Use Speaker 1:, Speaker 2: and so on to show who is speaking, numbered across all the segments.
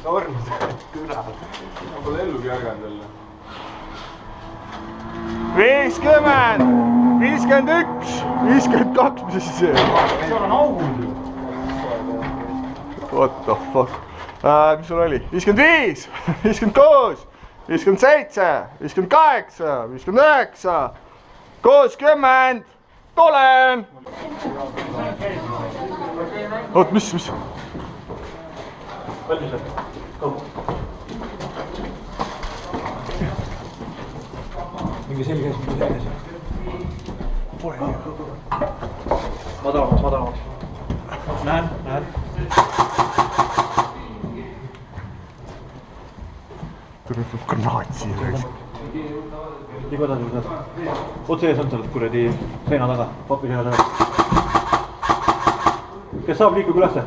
Speaker 1: tornud küral. Ma pole ellugi ärganud jälle.
Speaker 2: 50, 51, 52, mis asi see on?
Speaker 1: Seal on augud ju.
Speaker 2: What the fuck? Mis sul oli? 55, 56, 57, 58, 59, 60, tulen! Oot, mis?
Speaker 1: Valmis, go. Mingi selge asi.
Speaker 2: Pole nii.
Speaker 1: Madalamaks. Näen.
Speaker 2: Tuleb granaat siia.
Speaker 1: Liigu edasi. Otse ees on seal kuradi seina taga, papi seina taga. Kes saab, liikuge ülesse?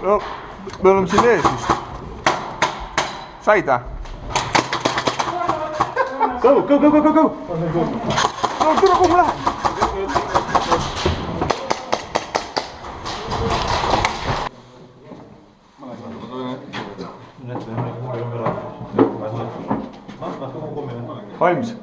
Speaker 2: No, me oleme siin ees vist. Said või?
Speaker 1: Go!
Speaker 2: No, tule kuhu lähed? Valmis?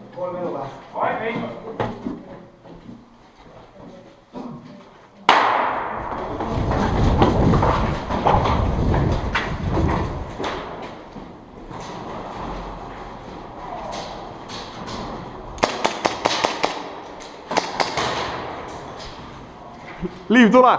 Speaker 2: Liiv, tule!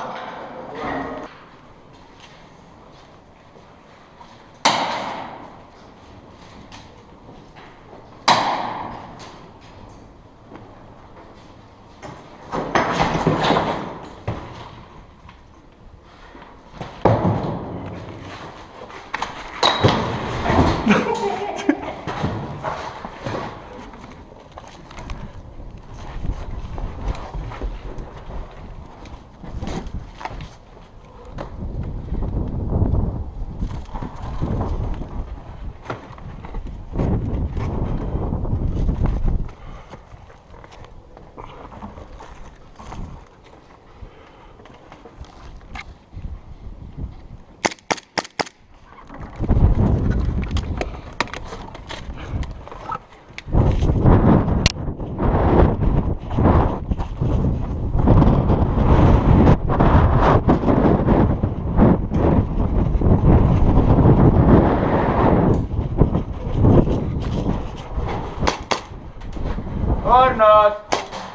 Speaker 2: Arnold!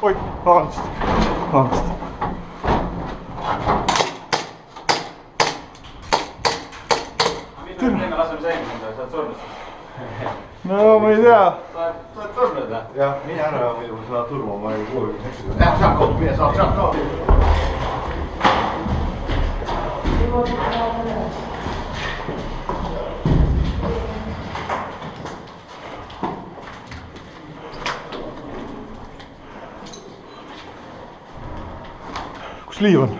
Speaker 2: Oi, vabandust.
Speaker 1: Mida me laseme säilitada, saad surnud?
Speaker 2: No ma ei tea.
Speaker 1: Saad surnud või?
Speaker 3: jah, mine ära, muidu sa saad surma, ma ei kuule.
Speaker 1: Jah, saab kaudu, mine saab kaudu.
Speaker 2: Kus Liiv on?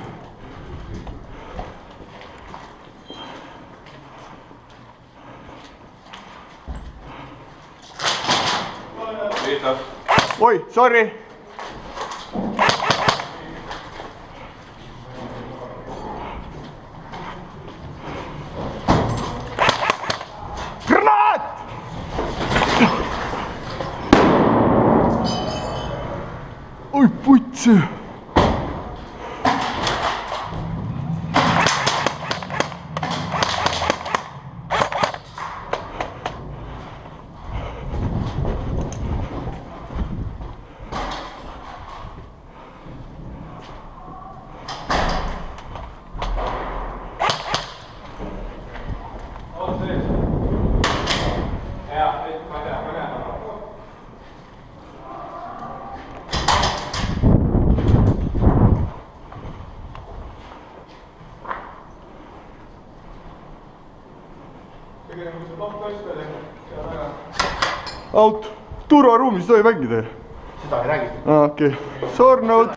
Speaker 2: Oi, sorry. Granaat! Oi, putsi! Out, turvaruumis tohi mängida.
Speaker 3: Seda ei räägi.
Speaker 2: Okei, surnud.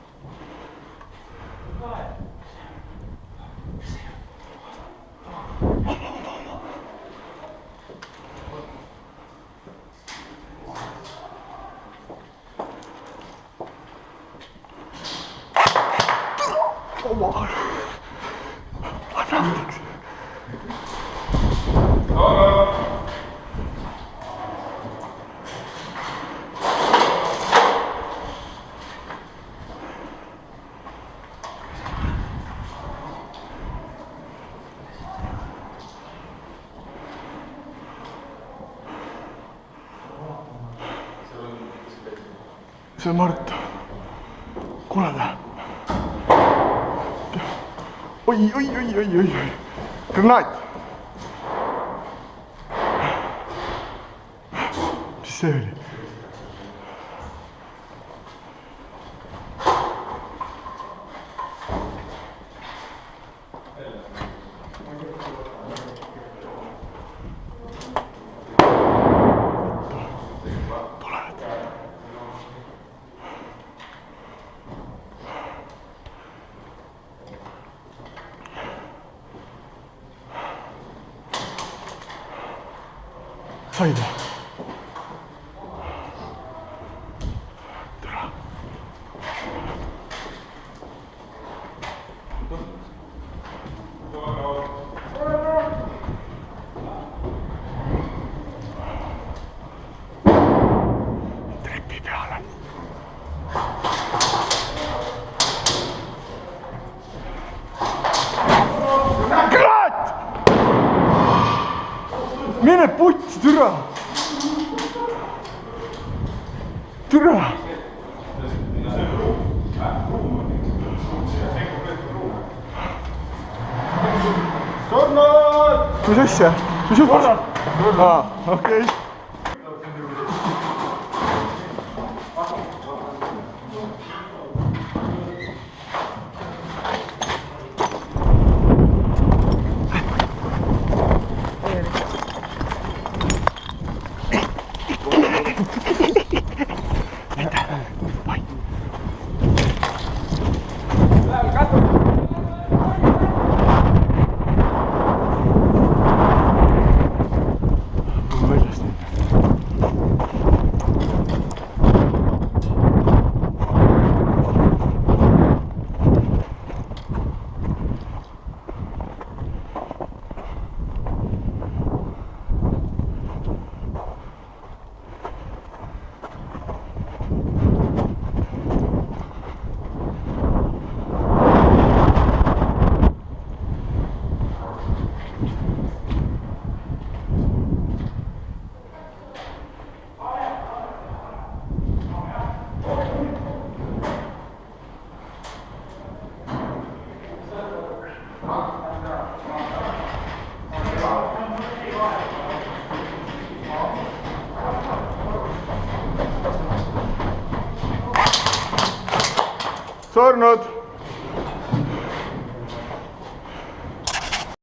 Speaker 2: Anna andeks. see on Mart. Kuule ta. Oi. Granaat. Mis see oli? Said või? Tere. Trepi peale. Kraat! Mine putsi, türa! Türa! Mis asja? Mis juhtus? Okei. Surnud!